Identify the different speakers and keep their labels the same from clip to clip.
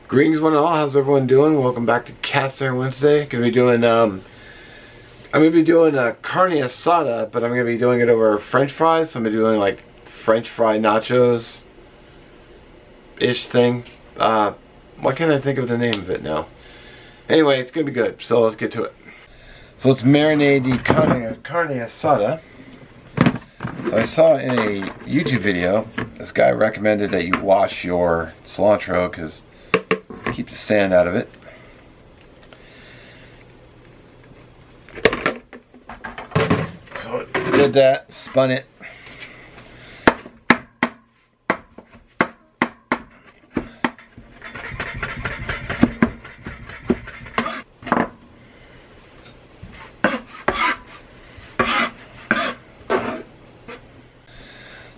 Speaker 1: Greetings one and all, how's everyone doing? Welcome back to Cast Wednesday. I'm gonna be doing a Carne Asada, but I'm gonna be doing it over French fries. So I'm gonna be doing like French fry nachos ish thing. Why can't I think of the name of it now? Anyway, it's gonna be good, so let's get to it. So let's marinate the carne asada. So I saw in a YouTube video, this guy recommended that you wash your cilantro because keep the sand out of it. So I did that, spun it.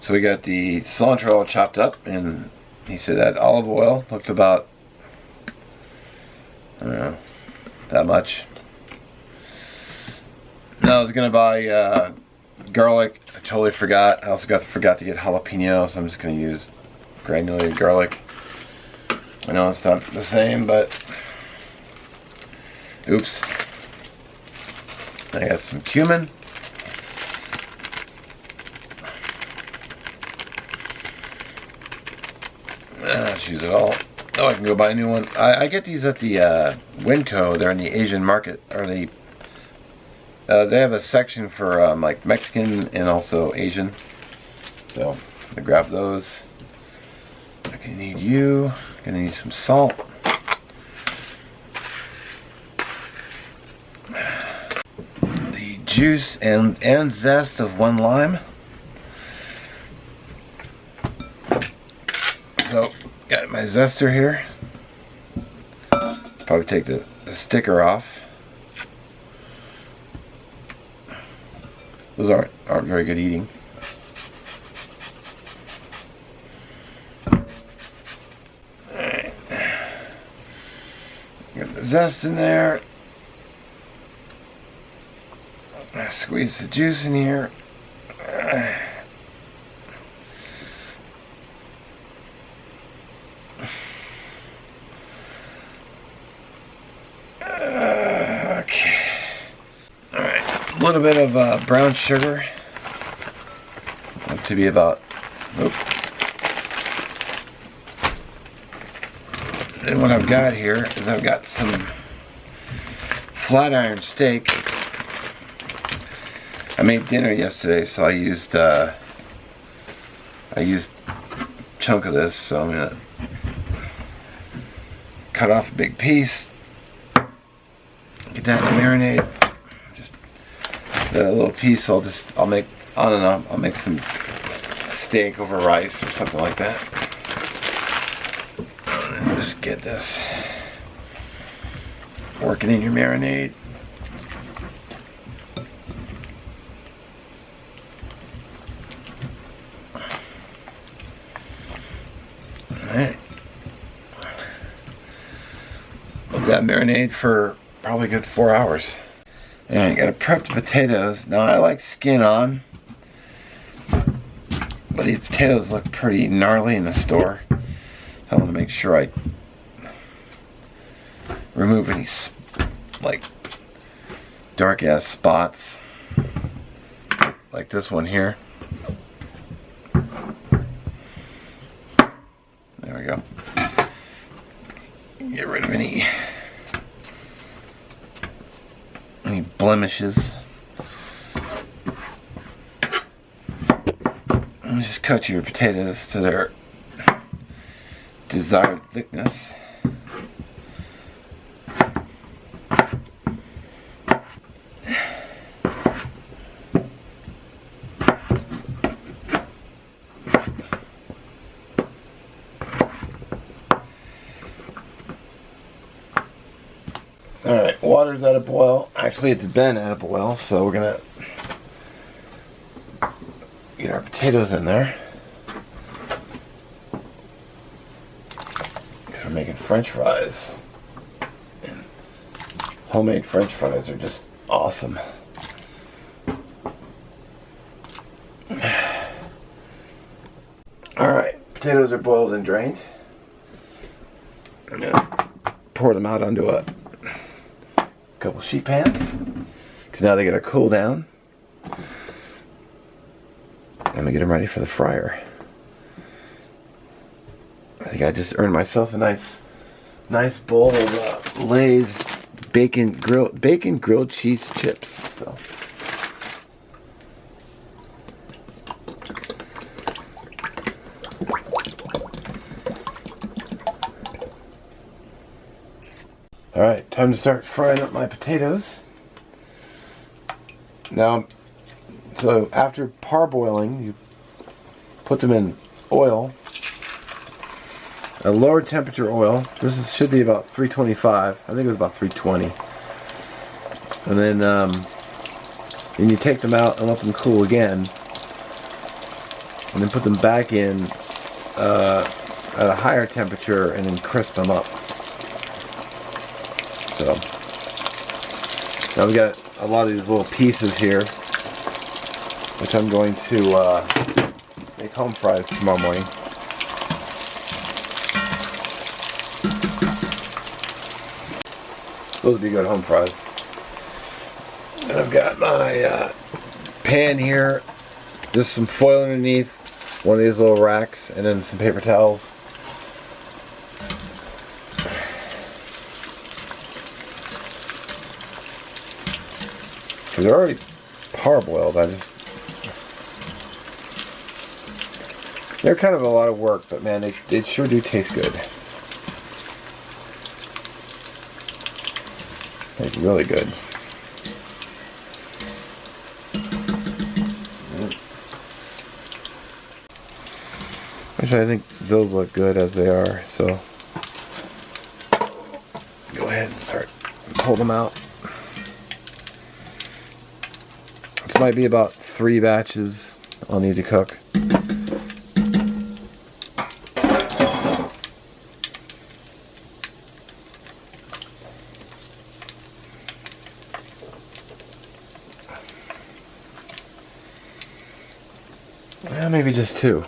Speaker 1: So we got the cilantro all chopped up, and he said that olive oil looked about, I don't know, that much. Now I was gonna buy garlic. I totally forgot. I also forgot to get jalapeno, so I'm just gonna use granulated garlic. I know it's not the same, but oops. I got some cumin. Let's use it all. Oh, I can go buy a new one. I get these at the Winco. They're in the Asian market. They have a section for like Mexican and also Asian. So I grab those. I'm gonna need you. I'm gonna need some salt. The juice and zest of 1 lime. So, got my zester here. Probably take the sticker off. Those aren't very good eating. Alright. Got the zest in there. I squeeze the juice in here. A little bit of brown sugar, up to be about, and what I've got here is I've got some flat iron steak. I made dinner yesterday, so I used a chunk of this, so I'm gonna cut off a big piece, get that in the marinade. The little piece I'll make, I don't know, I'll make some steak over rice or something like that. And just get this working in your marinade. Alright. Let that marinade for probably a good 4 hours. And I gotta prep the potatoes. Now I like skin on, but these potatoes look pretty gnarly in the store, so I want to make sure I remove any like dark ass spots, like this one here. There we go. Get rid of any blemishes. And just cut your potatoes to their desired thickness. Alright, water's at a boil. Actually, it's been at a boil, so we're gonna get our potatoes in there. Because we're making French fries. And homemade French fries are just awesome. Alright, potatoes are boiled and drained. I'm gonna pour them out onto a couple sheet pans, because now they gotta cool down. I'm gonna get them ready for the fryer. I think I just earned myself a nice bowl of Lay's bacon grilled cheese chips. So. Alright, time to start frying up my potatoes. Now, so after parboiling, you put them in oil, a lower temperature oil. Should be about 325. I think it was about 320. And then you take them out and let them cool again, and then put them back in at a higher temperature, and then crisp them up. So now we got a lot of these little pieces here, which I'm going to make home fries tomorrow morning. Those would be good home fries. And I've got my pan here. Just some foil underneath, one of these little racks, and then some paper towels. They're already parboiled. They're kind of a lot of work, but man, they sure do taste good. Like really good. Actually, I think those look good as they are, so go ahead and start pull them out. This might be about 3 batches I'll need to cook. Well, maybe just 2.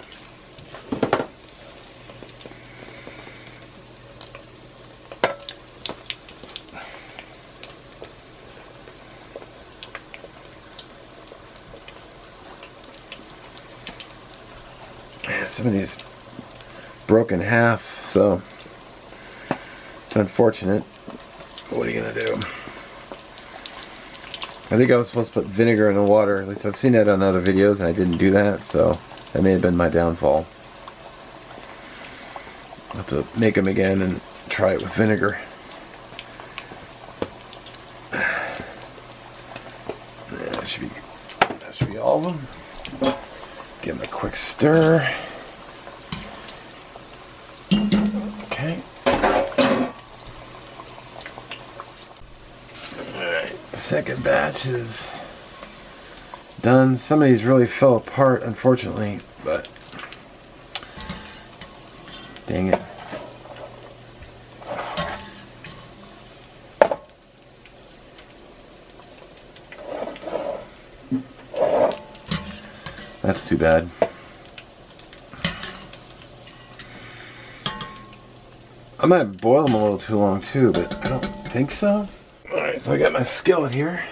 Speaker 1: Some of these broke in half, so it's unfortunate. But what are you gonna do? I think I was supposed to put vinegar in the water. At least I've seen that on other videos, and I didn't do that, so that may have been my downfall. I'll have to make them again and try it with vinegar. Yeah, that should be all of them. Give them a quick stir. Okay. Alright, second batch is done. Some of these really fell apart, unfortunately, but dang it. That's too bad. I might boil them a little too long too, but I don't think so. Alright, so I got my skillet here.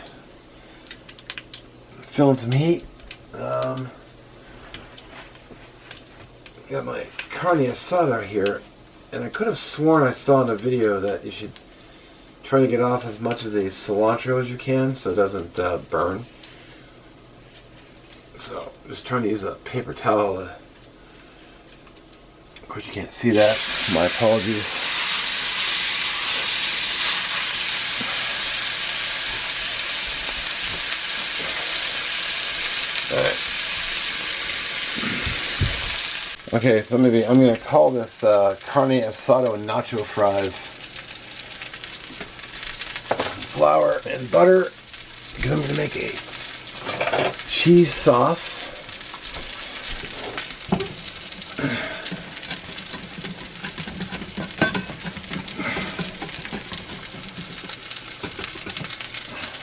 Speaker 1: Filling some heat. Got my Carne Asada here, and I could have sworn I saw in the video that you should try to get off as much of the cilantro as you can so it doesn't burn. So I'm just trying to use a paper towel. Of course you can't see that. My apologies. Alright. Okay, so maybe I'm going to call this Carne Asada Nacho fries. Some flour and butter, because I'm going to make a cheese sauce.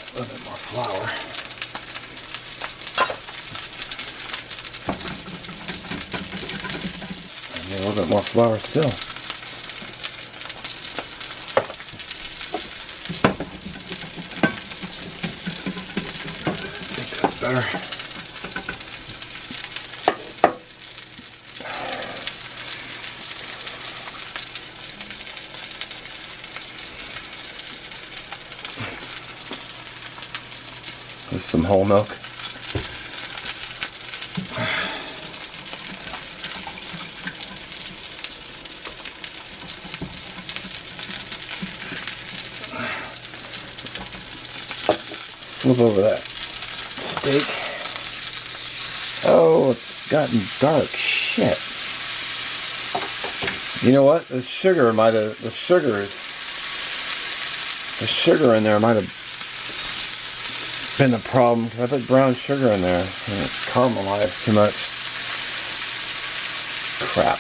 Speaker 1: A little bit more flour. And a little bit more flour still. better. Just some whole milk. Flip over that steak. Oh, it's gotten dark. Shit. You know what? The sugar in there might have been the problem. I put brown sugar in there and it caramelized too much. Crap.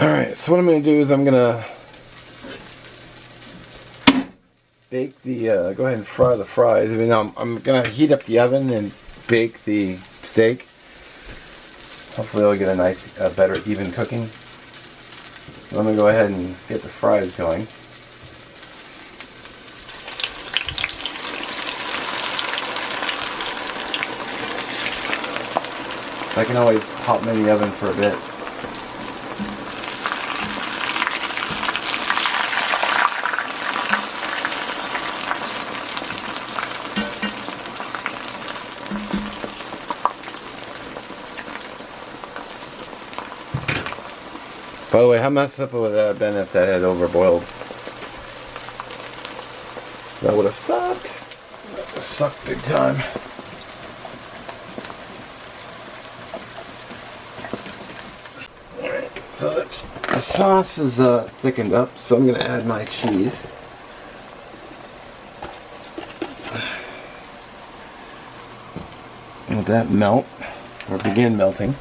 Speaker 1: Alright, so what I'm going to do is I'm going to bake the, go ahead and fry the fries. I mean, I'm going to heat up the oven and bake the steak. Hopefully it'll get a nice, better, even cooking. So I'm going to go ahead and get the fries going. I can always pop them in the oven for a bit. By the way, how messed up would that have been if that had overboiled? That would have sucked. That would have sucked big time. Alright, so the sauce is thickened up, so I'm going to add my cheese. And let that melt, or begin melting.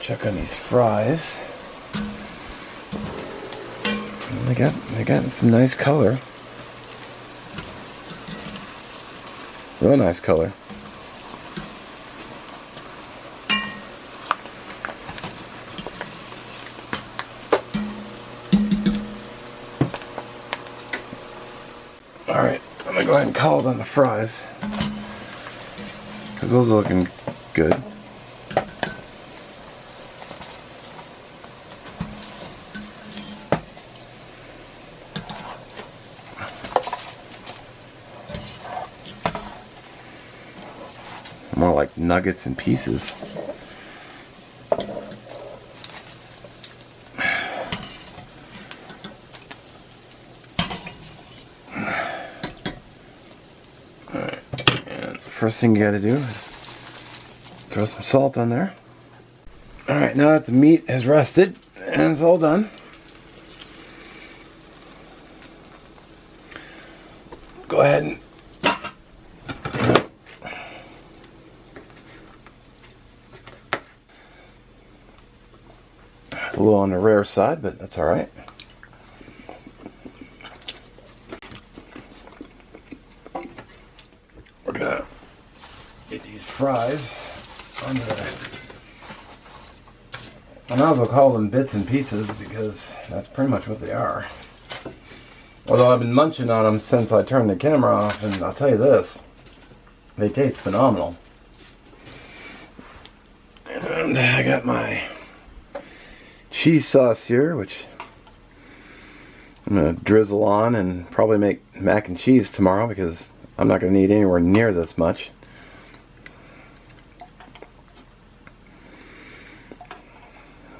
Speaker 1: Check on these fries. They got some nice color. Real nice color. Alright, I'm gonna go ahead and call it on the fries, because those are looking good. More like nuggets and pieces. Alright, and first thing you gotta do is throw some salt on there. Alright, now that the meat has rested and it's all done, go ahead and a little on the rare side, but that's alright. We're gonna get these fries on the, I might as well call them bits and pieces because that's pretty much what they are. Although I've been munching on them since I turned the camera off, and I'll tell you this, they taste phenomenal. And I got my cheese sauce here, which I'm going to drizzle on and probably make mac and cheese tomorrow because I'm not going to need anywhere near this much.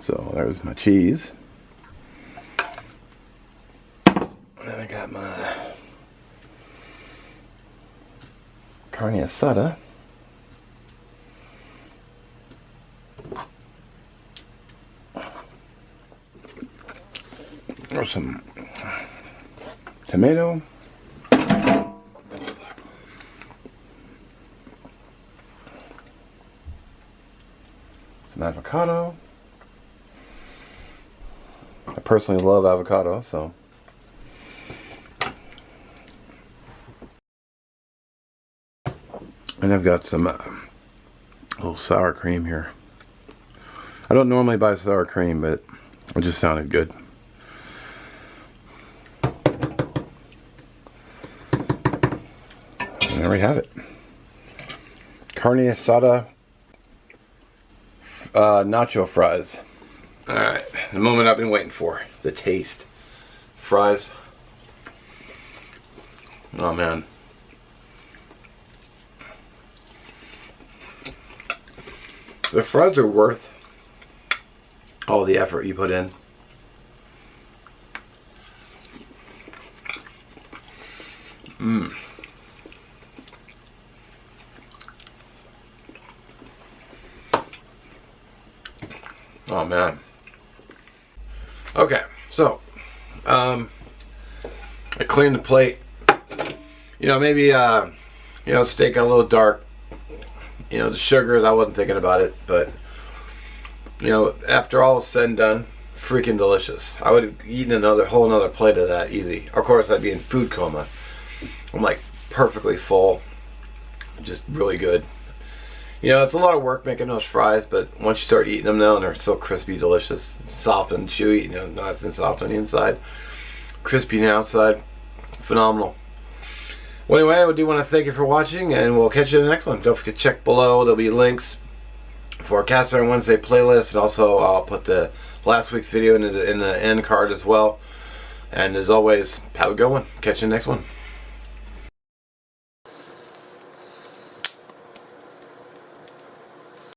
Speaker 1: So there's my cheese. And then I got my Carne Asada. Or some tomato. Some avocado. I personally love avocado, so. And I've got some little sour cream here. I don't normally buy sour cream, but it just sounded good. And there we have it. Carne Asada nacho fries. Alright, the moment I've been waiting for. The taste. Fries. Oh man. The fries are worth all the effort you put in. Mmm. Oh man. Okay, so I cleaned the plate. You know, maybe you know, steak got a little dark. You know, the sugars, I wasn't thinking about it, but you know, after all was said and done, freaking delicious. I would have eaten another plate of that easy. Of course, I'd be in food coma. I'm like perfectly full, just really good. You know, it's a lot of work making those fries, but once you start eating them now, and they're so crispy, delicious, soft and chewy, you know, nice and soft on the inside, crispy on the outside, phenomenal. Well, anyway, I do want to thank you for watching, and we'll catch you in the next one. Don't forget to check below. There'll be links for our Cast Iron Wednesday playlist, and also I'll put the last week's video in the end card as well. And as always, have a good one. Catch you in the next one.